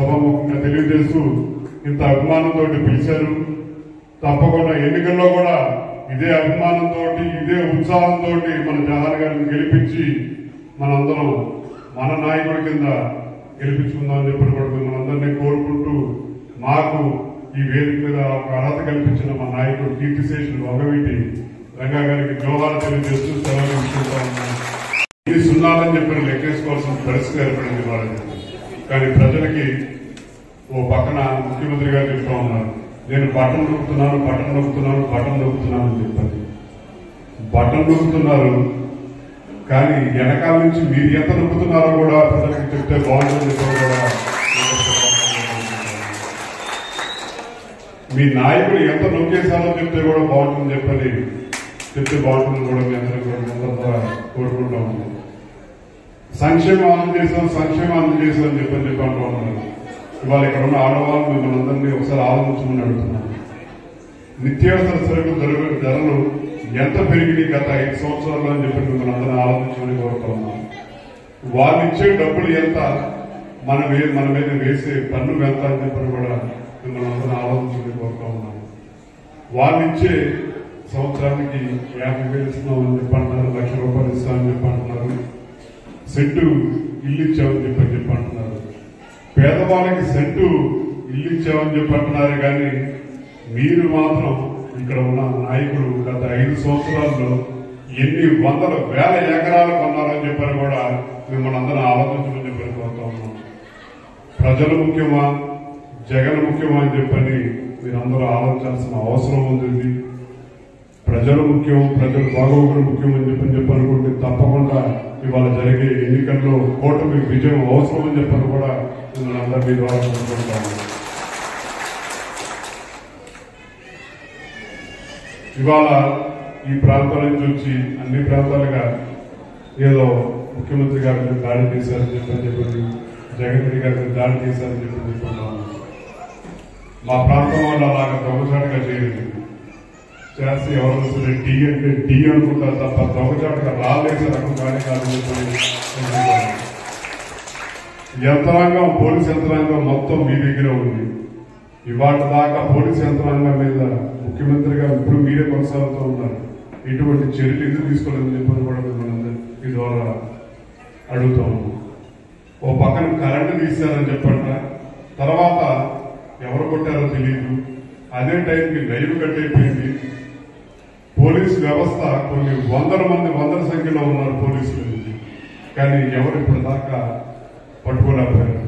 సభాముఖంగా తెలియజేస్తూ ఇంత అభిమానంతో పిలిచారు. తప్పకుండా ఎన్నికల్లో కూడా ఇదే అభిమానంతో ఇదే ఉత్సాహంతో మన జవహర్ గారిని గెలిపించి మనందరం మన నాయకుడి కింద గెలిపించుకుందామని చెప్పి కూడా మనందరినీ కోరుకుంటూ మాకు ఈ వేదిక మీద ఒక అర్హత కల్పించిన మా నాయకుడు కీర్తిశేషులు వంగవీటి రంగా గారికి జోహార్ తెలియజేస్తూ సెలవు ఇచ్చుకుంటా ఉన్నాను. ఇది సున్నాలని చెప్పి లెక్కేసుకోవాల్సిన పరిస్థితి ఏర్పడింది వాళ్ళకి. కానీ ప్రజలకి ఓ పక్కన ముఖ్యమంత్రి గారు చెప్తా ఉన్నారు, నేను బటన్ నొక్కుతున్నాను అని చెప్పారు. బటన్ నొక్కుతున్నారు, కానీ వెనకాల నుంచి మీరు ఎంత నొక్కుతున్నారో కూడా ప్రజలకు చెప్తే బాగుంటుంది. కూడా మీ నాయకుడు ఎంత నొక్కేశారో చెప్తే కూడా బాగుంటుంది చెప్తే బాగుంటుంది కూడా మీ అందరికీ కూడా కోరుకుంటా ఉన్నాం. సంక్షేమం అందజేశాం అని చెప్పి అంటూ ఉన్నారు. ఇవాళ ఇక్కడ ఉన్న ఆడవాళ్ళు మిమ్మల్ని అందరినీ ఒకసారి ఆలోచించమని అడుగుతున్నాను. నిత్యావసర సరుకు ధరలు ఎంత పెరిగినాయి గత 5 సంవత్సరాల్లో అని చెప్పి మిమ్మల్ని అందరినీ ఆలోచించమని కోరుతా ఉన్నాను. వాళ్ళు ఇచ్చే డబ్బులు ఎంత, మన మీద వేసే పన్ను ఎంత అని చెప్పని కూడా మిమ్మల్ని అందరినీ ఆలోచించమని కోరుతా ఉన్నాను. వాళ్ళు ఇచ్చే సంవత్సరానికి 50,000 ఇస్తున్నామని చెప్పి అంటున్నారు, 1,00,000 రూపాయలు ఇస్తామని చెప్పి అంటున్నారు, సెంటు ఇల్లు ఇచ్చామని చెప్పి అంటున్నారు. పేదవాళ్ళకి సెంటు ఇల్లు ఇచ్చామని చెప్పి అంటున్నారు. కానీ మీరు మాత్రం ఇక్కడ ఉన్న నాయకులు గత 5 సంవత్సరాల్లో ఎన్ని వందల వేల ఎకరాలు కొన్నారని చెప్పని కూడా మిమ్మల్ని అందరూ ఆలోచించమని చెప్పని కోరుతా ఉన్నాం. ప్రజలు ముఖ్యమా, జగన్ ముఖ్యమా అని చెప్పని మీరందరూ ఆలోచించాల్సిన అవసరం ఉంది. ప్రజలు ముఖ్యం, ప్రజలు బాగోగులు ముఖ్యం అని చెప్పని అనుకుంటే తప్పకుండా ఇవాళ జరిగే ఎన్నికల్లో కూటమి విజయం అవసరం అని చెప్పని కూడా మిమ్మల్ని అందరూ మీ ద్వారా కోరుకుంటాము. ఇవాళ ఈ ప్రాంతాల నుంచి వచ్చి అన్ని ప్రాంతాలుగా ఏదో ముఖ్యమంత్రి గారి మీద దాడి చేశారని చెప్పి జగన్ రెడ్డి గారి మీద దాడి చేశారని చెప్పుకుంటున్నాము. మా ప్రాంతం వాళ్ళు అలాగా దొంగచాటుగా చేయలేదు. చేస్తే ఎవరు సరే టీ అంటే టీ అనుకుంటారు తప్ప దొంగచాటుగా రాలేసే రకం కానీ కాదు. యంత్రాంగం, పోలీస్ యంత్రాంగం మొత్తం మీ దగ్గర ఉంది. ఇవాళ దాకా పోలీస్ యంత్రాంగం మీద ముఖ్యమంత్రి గారు ఇప్పుడు మీరే కొనసాగుతూ ఉన్నారు. ఇటువంటి చర్యలు ఎందుకు తీసుకోలేదని చెప్పని కూడా మిమ్మల్ని మీ ద్వారా అడుగుతా ఉన్నాం. ఓ పక్కన కరెంటు తీశారని చెప్పంట, తర్వాత ఎవరు కొట్టారో తెలియదు. అదే టైంకి లైవ్ కట్ అయిపోయింది. పోలీసు వ్యవస్థ కొన్ని వందల సంఖ్యలో ఉన్నారు పోలీసులు, కానీ ఎవరు ఇప్పుడు దాకా పట్టుకోలేకపోయారు.